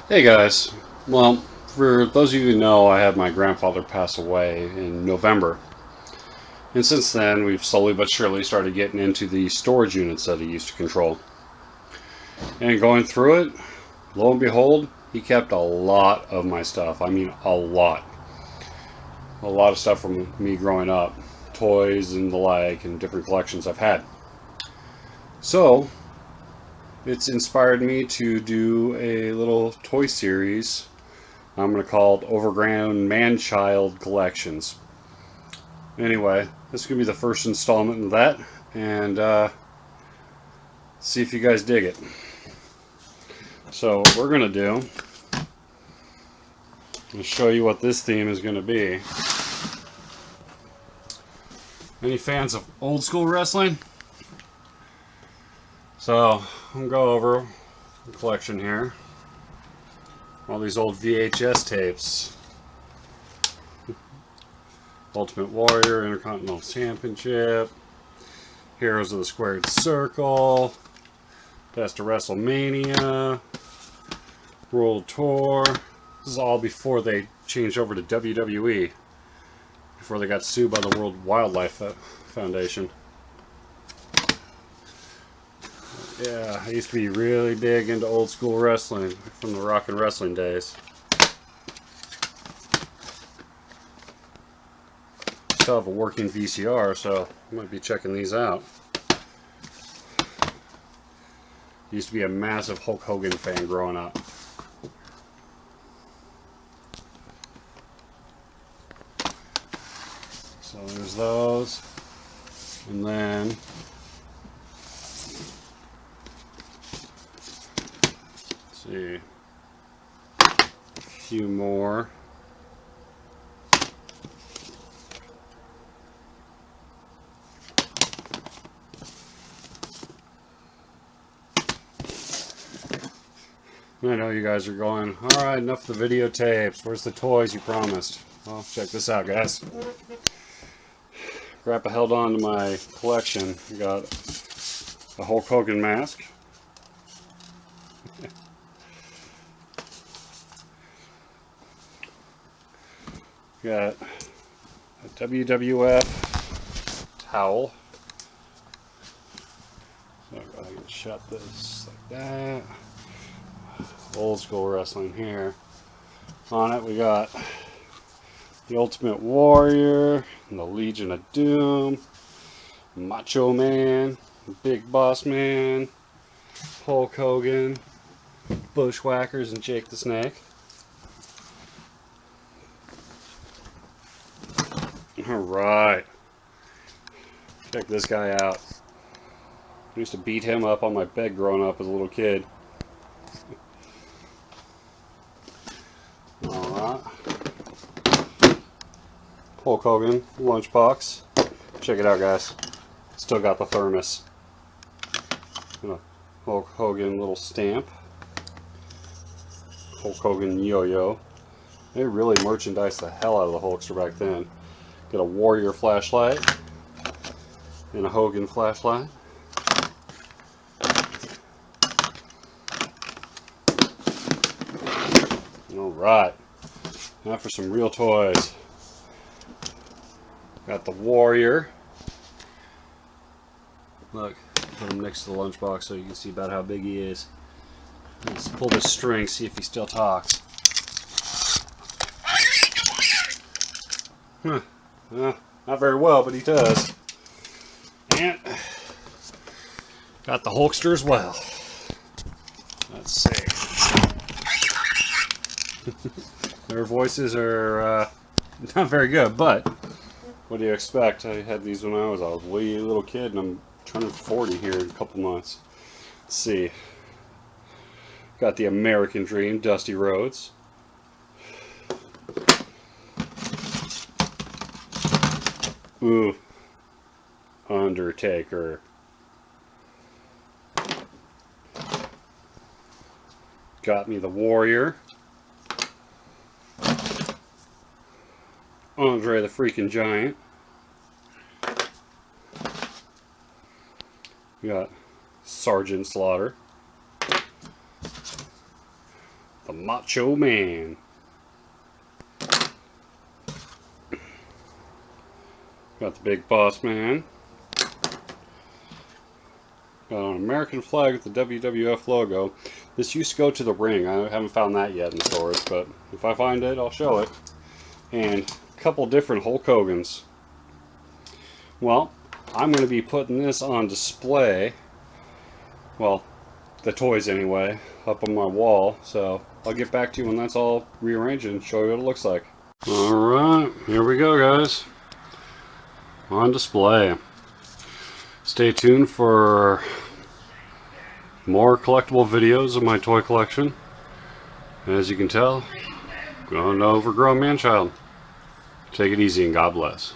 Hey guys. Well, for those of you who know, I had my grandfather pass away in November. And since then, we've slowly but surely started getting into the storage units that he used to control. And going through it, lo and behold, he kept a lot of my stuff. I mean, a lot. A lot of stuff from me growing up. Toys and the like, and different collections I've had. So, it's inspired me to do a little toy series I'm going to call it Overgrown Manchild Collections. Anyway, this is going to be the first installment of that, and see if you guys dig it. So, what we're going to do is show you what this theme is going to be. Any fans of old school wrestling? So, I'm going to go over the collection here. All these old VHS tapes. Ultimate Warrior, Intercontinental Championship, Heroes of the Squared Circle, Best of WrestleMania, World Tour. This is all before they changed over to WWE, before they got sued by the World Wildlife Foundation. Yeah, I used to be really big into old school wrestling from the rock and wrestling days. Still have a working VCR, so I might be checking these out. Used to be a massive Hulk Hogan fan growing up. So there's those. And then let's see, a few more. I know you guys are going, alright, enough of the videotapes. Where's the toys you promised? Well, check this out, guys. Grandpa held on to my collection. We got a Hulk Hogan mask. Got a WWF towel. So I can shut this like that. Old school wrestling here. On it we got the Ultimate Warrior, and the Legion of Doom, Macho Man, Big Boss Man, Hulk Hogan, Bushwhackers, and Jake the Snake. Alright. Check this guy out. I used to beat him up on my bed growing up as a little kid. Alright. Hulk Hogan lunchbox. Check it out, guys. Still got the thermos. And a Hulk Hogan little stamp. Hulk Hogan yo-yo. They really merchandised the hell out of the Hulkster back then. Got a Warrior flashlight and a Hogan flashlight. Alright, now for some real toys. Got the Warrior. Look, put him next to the lunchbox so you can see about how big he is. Let's pull this string, see if he still talks. Huh. Not very well, but he does. And got the Hulkster as well. Let's see. Their voices are not very good, but what do you expect? I had these when I was a wee little kid, and I'm turning 40 here in a couple months. Let's see. Got the American Dream, Dusty Rhodes. Ooh. Undertaker. Got me the Warrior. Andre the freaking Giant. We got Sergeant Slaughter. The Macho Man. Got the Big Boss Man. Got an American flag with the WWF logo. This used to go to the ring. I haven't found that yet in the stores, but if I find it, I'll show it. And a couple different Hulk Hogan's. Well, I'm going to be putting this on display. Well, the toys anyway, up on my wall. So I'll get back to you when that's all rearranged and show you what it looks like. Alright, here we go, guys. On display. Stay tuned for more collectible videos of my toy collection. As you can tell, going to Overgrown Manchild. Take it easy and God bless.